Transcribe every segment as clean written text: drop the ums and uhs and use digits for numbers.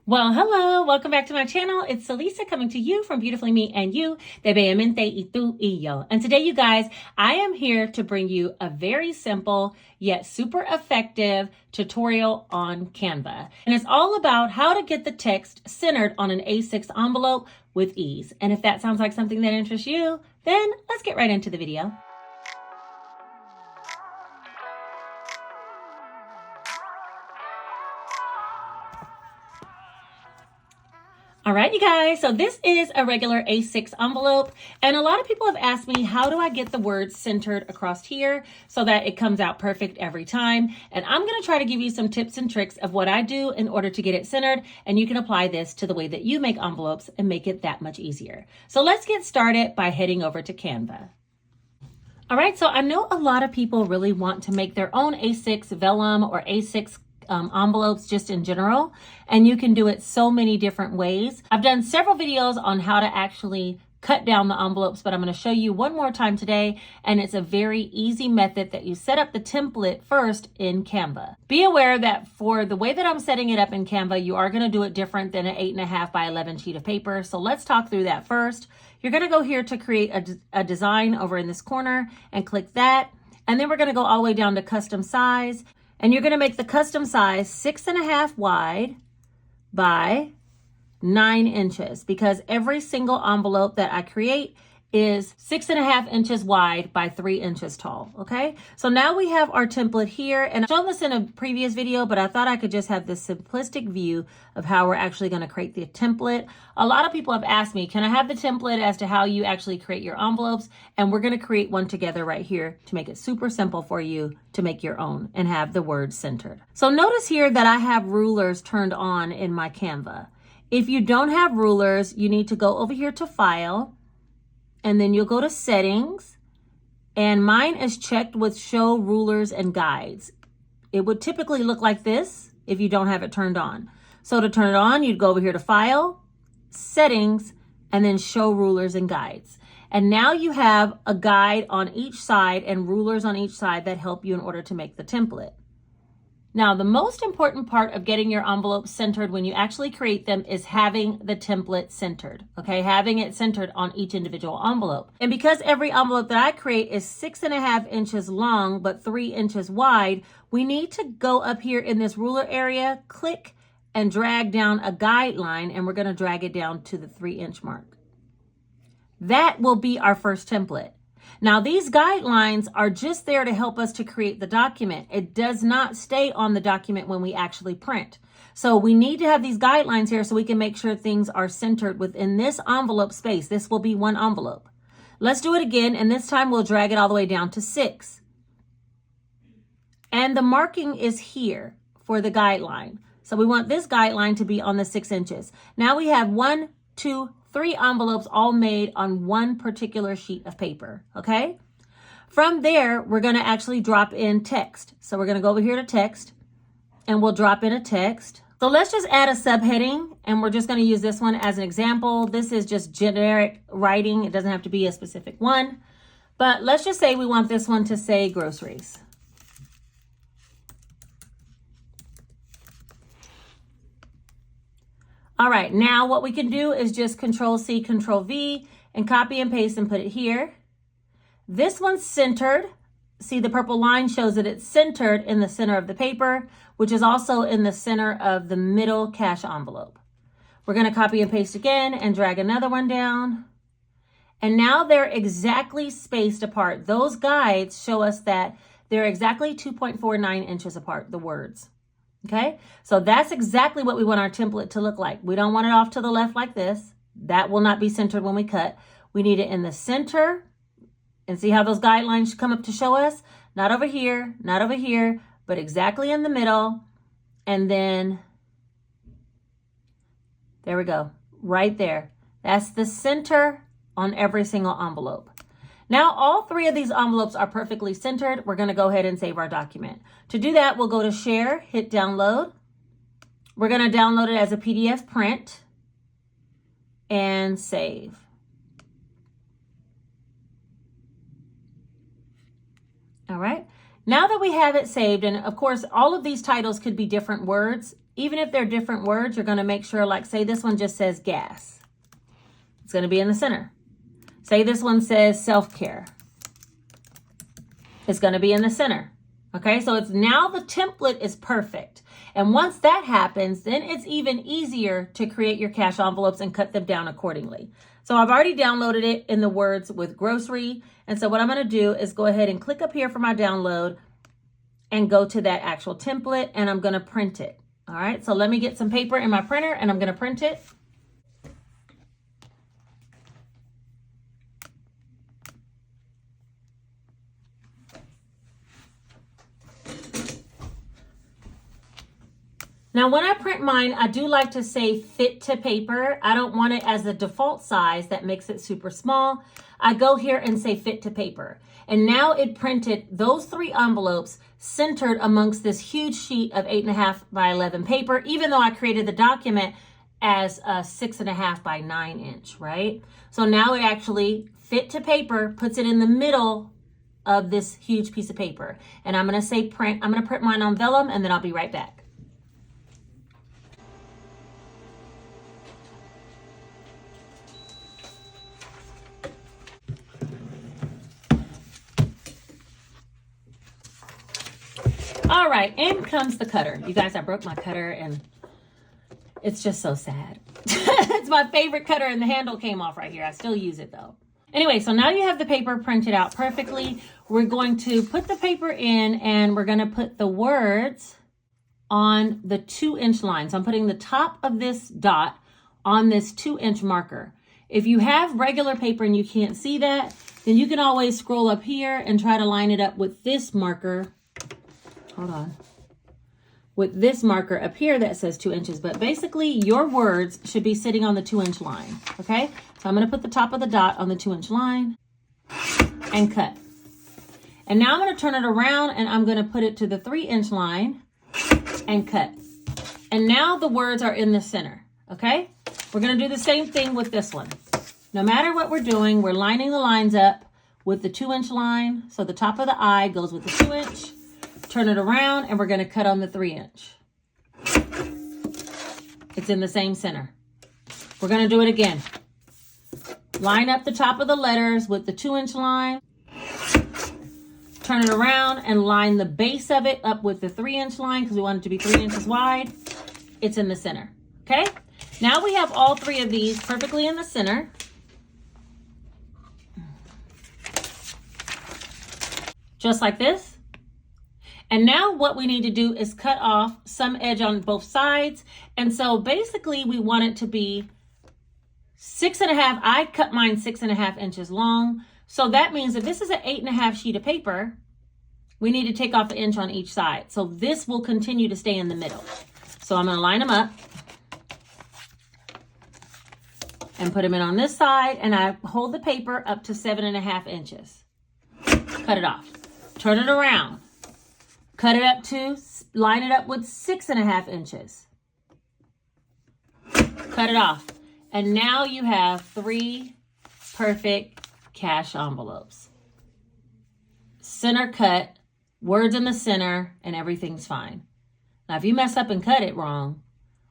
Well, hello, welcome back to my channel. It's Celisa coming to you from Beautifully Me and You, de Bellemente y tú y yo. And today, you guys, I am here to bring you a very simple yet super effective tutorial on Canva. And it's all about how to get the text centered on an A6 envelope with ease. And if that sounds like something that interests you, then let's get right into the video. All right, you guys, so this is a regular A6 envelope, and a lot of people have asked me, how do I get the words centered across here so that it comes out perfect every time? And I'm going to try to give you some tips and tricks of what I do in order to get it centered, and you can apply this to the way that you make envelopes and make it that much easier. So let's get started by heading over to Canva. All right, so I know a lot of people really want to make their own A6 vellum or A6 envelopes just in general, and you can do it so many different ways. I've done several videos on how to actually cut down the envelopes, but I'm going to show you one more time today, and it's a very easy method that you set up the template first in Canva. Be aware that for the way that I'm setting it up in Canva, you are going to do it different than an 8.5 by 11 sheet of paper. So let's talk through that first. You're going to go here to create a design over in this corner and click that, and then we're going to go all the way down to custom size. And you're going to make the custom size 6.5 wide by 9 inches because every single envelope that I create is 6.5 inches wide by 3 inches tall. Okay, so now we have our template here, and I've shown this in a previous video, but I thought I could just have this simplistic view of how we're actually going to create the template. A lot of people have asked me, can I have the template as to how you actually create your envelopes? And we're going to create one together right here to make it super simple for you to make your own and have the words centered. So notice here that I have rulers turned on in my Canva. If you don't have rulers, you need to go over here to File, and then you'll go to Settings, and mine is checked with Show Rulers and Guides. It would typically look like this if you don't have it turned on. So to turn it on, you'd go over here to File, Settings, and then Show Rulers and Guides. And now you have a guide on each side and rulers on each side that help you in order to make the template. Now, the most important part of getting your envelopes centered when you actually create them is having the template centered, okay? Having it centered on each individual envelope. And because every envelope that I create is 6.5 inches long, but 3 inches wide, we need to go up here in this ruler area, click and drag down a guideline, and we're gonna drag it down to the 3-inch mark. That will be our first template. Now, these guidelines are just there to help us to create the document. It does not stay on the document when we actually print. So we need to have these guidelines here so we can make sure things are centered within this envelope space. This will be one envelope. Let's do it again, and this time we'll drag it all the way down to 6. And the marking is here for the guideline. So we want this guideline to be on the 6 inches. Now we have 1, 2, 3 envelopes all made on one particular sheet of paper, okay? From there, we're going to actually drop in text. So we're going to go over here to text, and we'll drop in a text. So let's just add a subheading, and we're just going to use this one as an example. This is just generic writing. It doesn't have to be a specific one. But let's just say we want this one to say groceries. All right, now what we can do is just Control-C, Control-V, and copy and paste and put it here. This one's centered. See, the purple line shows that it's centered in the center of the paper, which is also in the center of the middle cash envelope. We're going to copy and paste again and drag another one down. And now they're exactly spaced apart. Those guides show us that they're exactly 2.49 inches apart, the words. Okay, so that's exactly what we want our template to look like. We don't want it off to the left like this. That will not be centered when we cut. We need it in the center. And see how those guidelines come up to show us? Not over here, not over here, but exactly in the middle. And then, there we go, right there. That's the center on every single envelope. Now, all 3 of these envelopes are perfectly centered. We're going to go ahead and save our document. To do that, we'll go to Share, hit Download. We're going to download it as a PDF print and save. All right. Now that we have it saved, and of course, all of these titles could be different words. even if they're different words, you're going to make sure, like say this one just says gas. It's going to be in the center. Say this one says self-care. It's going to be in the center. Okay, so it's now the template is perfect. And once that happens, then it's even easier to create your cash envelopes and cut them down accordingly. So I've already downloaded it in the words with grocery. And so what I'm going to do is go ahead and click up here for my download and go to that actual template, and I'm going to print it. All right, so let me get some paper in my printer and I'm going to print it. Now, when I print mine, I do like to say fit to paper. I don't want it as the default size that makes it super small. I go here and say fit to paper. And now it printed those 3 envelopes centered amongst this huge sheet of 8.5 by 11 paper, even though I created the document as a 6.5 by 9 inch, right? So now it actually fit to paper, puts it in the middle of this huge piece of paper. And I'm gonna say print, I'm gonna print mine on vellum, and then I'll be right back. All right, in comes the cutter. You guys, I broke my cutter and it's just so sad. It's my favorite cutter and the handle came off right here. I still use it though. Anyway, so now you have the paper printed out perfectly. We're going to put the paper in and we're gonna put the words on the 2-inch line. So I'm putting the top of this dot on this 2-inch marker. If you have regular paper and you can't see that, then you can always scroll up here and try to line it up with this marker. Hold on. With this marker up here that says 2 inches, but basically your words should be sitting on the 2-inch line, okay? So I'm gonna put the top of the dot on the 2-inch line and cut. And now I'm gonna turn it around and I'm gonna put it to the 3-inch line and cut. And now the words are in the center, okay? We're gonna do the same thing with this one. No matter what we're doing, we're lining the lines up with the 2-inch line. So the top of the I goes with the 2-inch. Turn it around and we're going to cut on the 3-inch. It's in the same center. We're going to do it again. Line up the top of the letters with the 2-inch line. Turn it around and line the base of it up with the 3-inch line because we want it to be 3 inches wide. It's in the center. Okay? Now we have all 3 of these perfectly in the center. Just like this. And now what we need to do is cut off some edge on both sides. And so basically we want it to be 6.5. I cut mine 6.5 inches long. So that means if this is an 8.5 sheet of paper, we need to take off an inch on each side. So this will continue to stay in the middle. So I'm going to line them up and put them in on this side. And I hold the paper up to 7.5 inches. Cut it off. Turn it around. Cut it up to, line it up with 6.5 inches. Cut it off. And now you have 3 perfect cash envelopes. Center cut, words in the center, and everything's fine. Now, if you mess up and cut it wrong,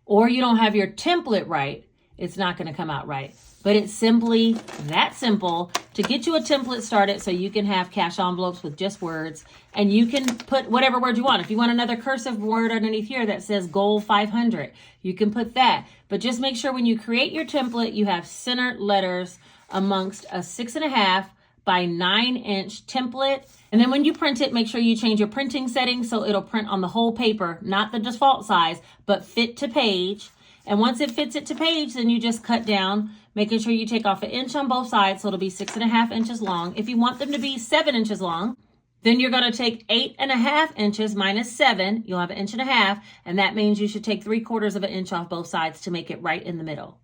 or you don't have your template right, it's not going to come out right. But it's simply that simple to get you a template started so you can have cash envelopes with just words, and you can put whatever word you want. If you want another cursive word underneath here that says goal 500, you can put that. But just make sure when you create your template, you have centered letters amongst a 6.5 by 9 inch template. And then when you print it, make sure you change your printing settings so it'll print on the whole paper, not the default size, but fit to page. And once it fits it to page, then you just cut down, making sure you take off an inch on both sides, so it'll be 6.5 inches long. If you want them to be 7 inches long, then you're going to take 8.5 inches minus 7. You'll have 1.5 inches, and that means you should take 3/4 of an inch off both sides to make it right in the middle.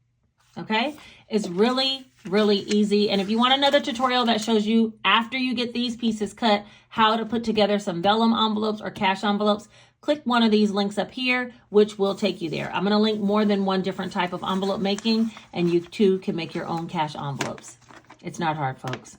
Okay? It's really, really easy. And if you want another tutorial that shows you, after you get these pieces cut, how to put together some vellum envelopes or cash envelopes, click one of these links up here, which will take you there. I'm going to link more than one different type of envelope making, and you too can make your own cash envelopes. It's not hard, folks.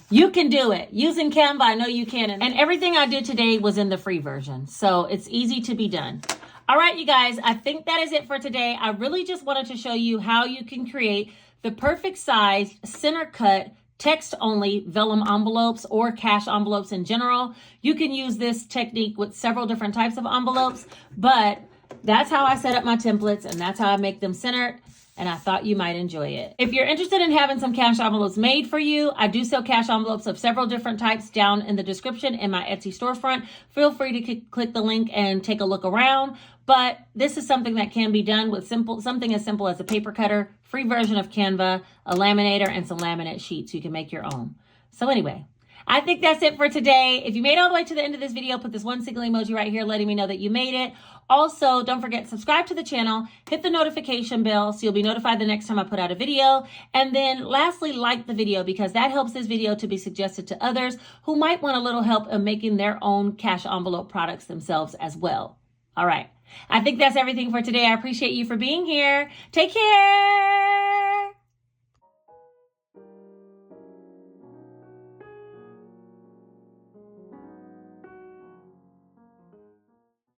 You can do it. Using Canva, I know you can. And everything I did today was in the free version, so it's easy to be done. All right, you guys, I think that is it for today. I really just wanted to show you how you can create the perfect size, center cut, text only vellum envelopes or cash envelopes in general. You can use this technique with several different types of envelopes, but that's how I set up my templates and that's how I make them centered. And I thought you might enjoy it. If you're interested in having some cash envelopes made for you, I do sell cash envelopes of several different types down in the description in my Etsy storefront. Feel free to click the link and take a look around. But this is something that can be done with something as simple as a paper cutter, free version of Canva, a laminator, and some laminate sheets. You can make your own. So anyway, I think that's it for today. If you made it all the way to the end of this video, put this one single emoji right here letting me know that you made it. Also, don't forget, subscribe to the channel, hit the notification bell so you'll be notified the next time I put out a video. And then lastly, like the video because that helps this video to be suggested to others who might want a little help in making their own cash envelope products themselves as well. All right. I think that's everything for today. I appreciate you for being here. Take care.